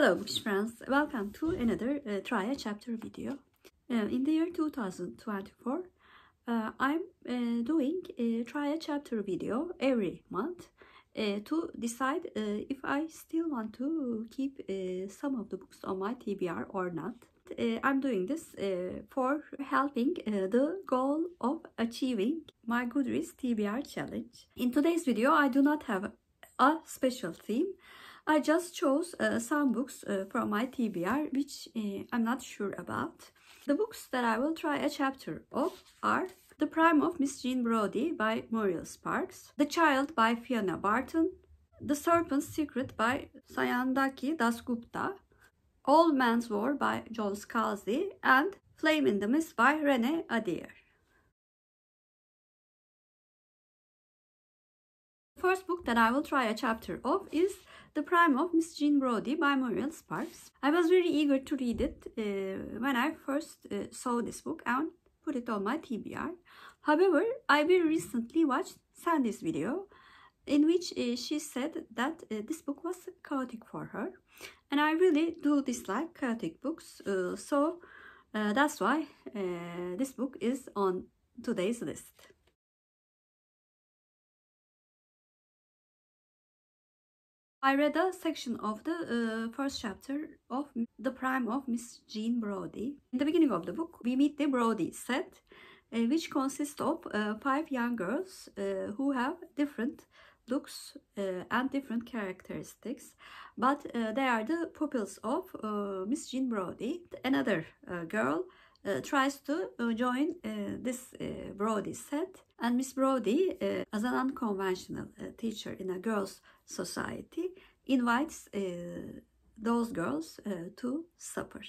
Hello bookish friends, welcome to another try a chapter video. In the year 2024, I'm doing a try a chapter video every month to decide if I still want to keep some of the books on my TBR or not. I'm doing this for helping the goal of achieving my Goodreads TBR challenge. In today's video, I do not have a special theme. I just chose some books from my TBR which I'm not sure about. The books that I will try a chapter of are The Prime of Miss Jean Brodie by Muriel Sparks, The Child by Fiona Barton, The Serpent's Secret by Sayandaki Dasgupta, All Men's War by John Scalzi, and Flame in the Mist by Renée Adair. The first book that I will try a chapter of is The Prime of Miss Jean Brodie by Muriel Sparks. I was very eager to read it when I first saw this book and put it on my TBR. However, I very recently watched Sandy's video in which she said that this book was chaotic for her. And I really do dislike chaotic books, so that's why this book is on today's list. I read a section of the first chapter of The Prime of Miss Jean Brodie. In the beginning of the book, we meet the Brodie set, which consists of 5 young girls who have different looks and different characteristics, but they are the pupils of Miss Jean Brodie. Another girl tries to join this Brodie set, and Miss Brodie, as an unconventional teacher in a girls' society, invites those girls to supper.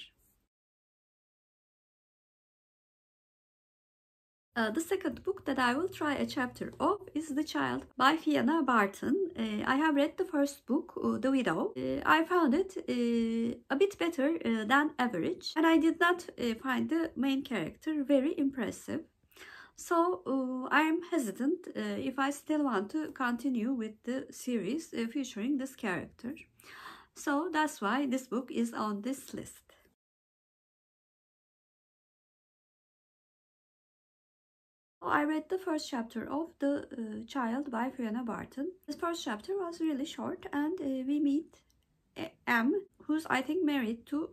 The second book that I will try a chapter of is The Child by Fiona Barton. I have read the first book, The Widow. I found it a bit better than average, and I did not find the main character very impressive. So I am hesitant if I still want to continue with the series featuring this character. So that's why this book is on this list. I read the first chapter of The Child by Fiona Barton. This first chapter was really short, and we meet M, who's I think married to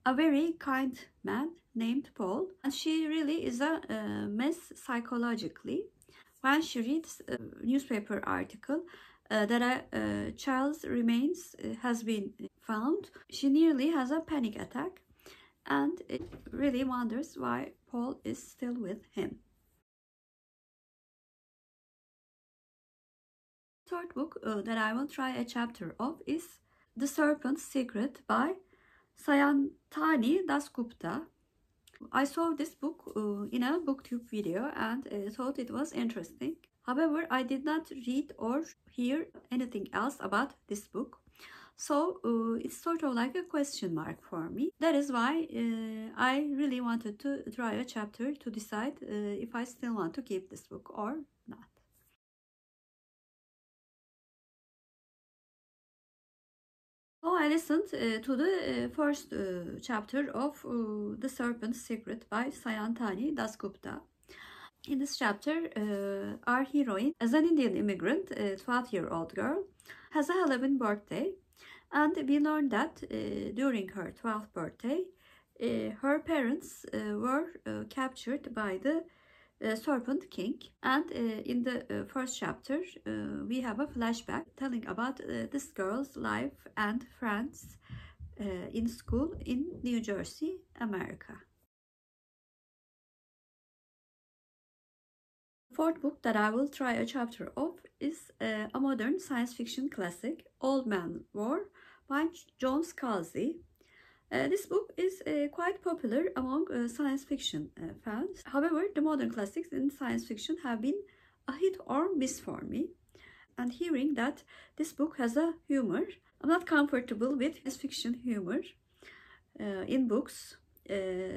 a very kind man named Paul, and she really is a mess psychologically. When she reads a newspaper article that a child's remains has been found, she nearly has a panic attack and really wonders why Paul is still with him. The third book that I will try a chapter of is The Serpent's Secret by Sayantani Dasgupta. I saw this book in a booktube video and thought it was interesting. However, I did not read or hear anything else about this book. So it's sort of like a question mark for me. That is why I really wanted to try a chapter to decide if I still want to keep this book or not. So I listened to the first chapter of The Serpent's Secret by Sayantani Dasgupta. In this chapter, our heroine, as an Indian immigrant, a 12-year-old girl, has a Halloween birthday, and we learn that during her 12th birthday, her parents were captured by the Serpent King. And in the first chapter, we have a flashback telling about this girl's life and friends in school in New Jersey, America. The fourth book that I will try a chapter of is a modern science fiction classic, All Men's War by John Scalzi. This book is quite popular among science fiction fans. However, the modern classics in science fiction have been a hit or miss for me. And hearing that this book has a humor, I'm not comfortable with science fiction humor in books.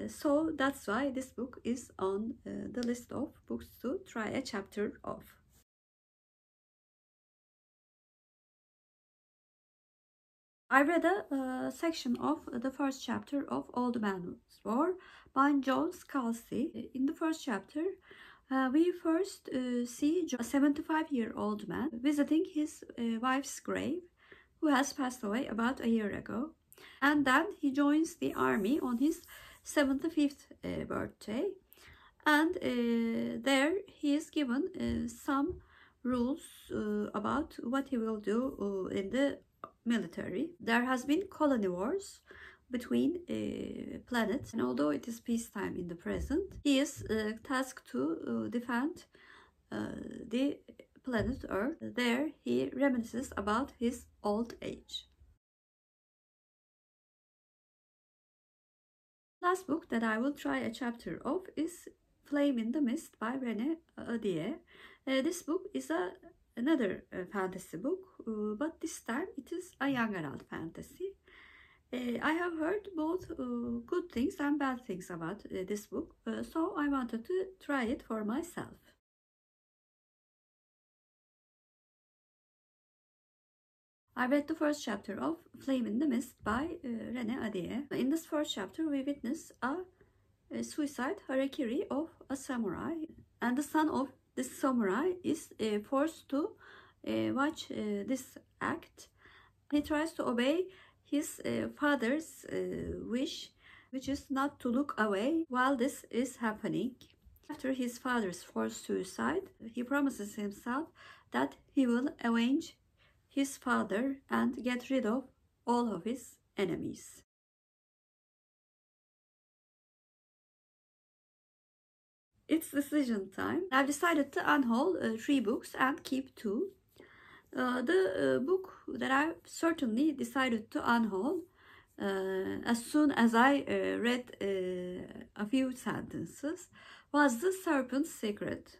So that's why this book is on the list of books to try a chapter of. I read a section of the first chapter of Old Man's War by John Scalzi. In the first chapter, we first see a 75-year-old man visiting his wife's grave, who has passed away about a year ago. And then he joins the army on his 75th birthday. And there he is given some rules about what he will do in the military. There has been colony wars between planets, and although it is peacetime in the present, he is tasked to defend the planet Earth. There he reminisces about his old age. Last book that I will try a chapter of is Flame in the Mist by René Adier. This book is another fantasy book, but this time it is a young adult fantasy. I have heard both good things and bad things about this book, so I wanted to try it for myself. I read the first chapter of Flame in the Mist by René Adier. In this first chapter, we witness a suicide harakiri of a samurai, and the son of this samurai is forced to watch this act. He tries to obey his father's wish, which is not to look away while this is happening. After his father's forced suicide, he promises himself that he will avenge his father and get rid of all of his enemies. It's decision time. I've decided to unhaul 3 books and keep 2. The book that I certainly decided to unhaul as soon as I read a few sentences was The Serpent's Secret.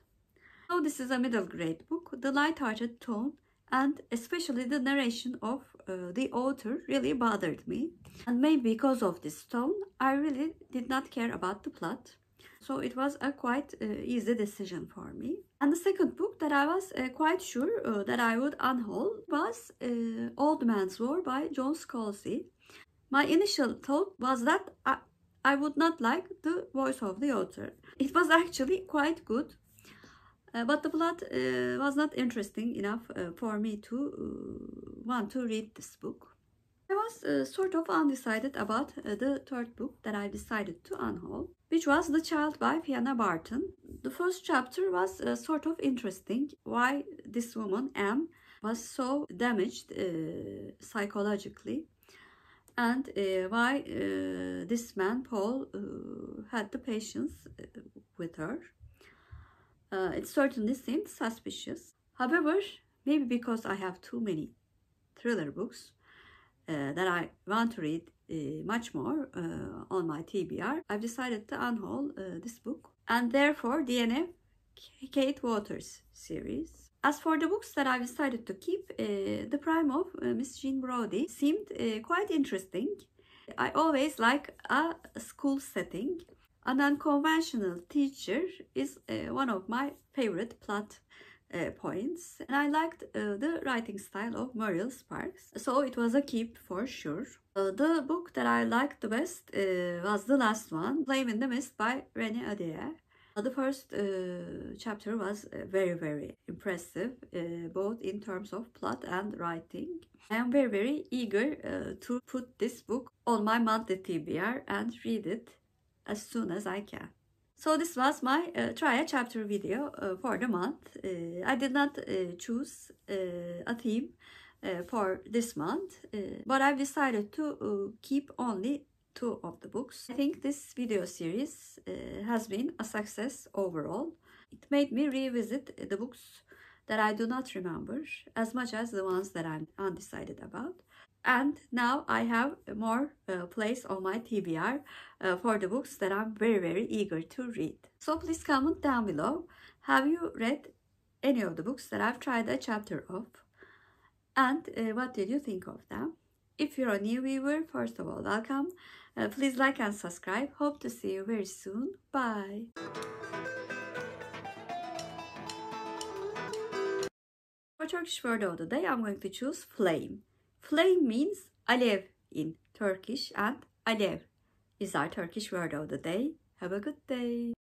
So this is a middle grade book. The light-hearted tone and especially the narration of the author really bothered me. And maybe because of this tone, I really did not care about the plot. So it was a quite easy decision for me. And the second book that I was quite sure that I would unhaul was Old Man's War by John Scalzi. My initial thought was that I would not like the voice of the author. It was actually quite good, but the plot was not interesting enough for me to want to read this book. I was sort of undecided about the third book that I decided to unhaul, which was The Child by Fiona Barton. The first chapter was sort of interesting, why this woman, Anne, was so damaged psychologically, and why this man, Paul, had the patience with her. It certainly seemed suspicious. However, maybe because I have too many thriller books that I want to read much more on my TBR, I've decided to unhaul this book, and therefore DNF Kate Waters series. As for the books that I decided to keep, The Prime of Miss Jean Brodie seemed quite interesting. I always like a school setting. An unconventional teacher is one of my favorite plot points, and I liked the writing style of Muriel Sparks, so it was a keep for sure. The book that I liked the best was the last one, Flame in the Mist by René Adier. The first chapter was very impressive, both in terms of plot and writing. I am very eager to put this book on my monthly TBR and read it as soon as I can. So this was my try a chapter video for the month. I did not choose a theme for this month, but I've decided to keep only 2 of the books. I think this video series has been a success overall. It made me revisit the books that I do not remember as much as the ones that I'm undecided about. And now I have more place on my TBR for the books that I'm very eager to read. So please comment down below. Have you read any of the books that I've tried a chapter of? And what did you think of them? If you're a new viewer, first of all, welcome. Please like and subscribe. Hope to see you very soon. Bye. For Turkish word of the day, I'm going to choose flame. Flame means Alev in Turkish, and alev is our Turkish word of the day. Have a good day.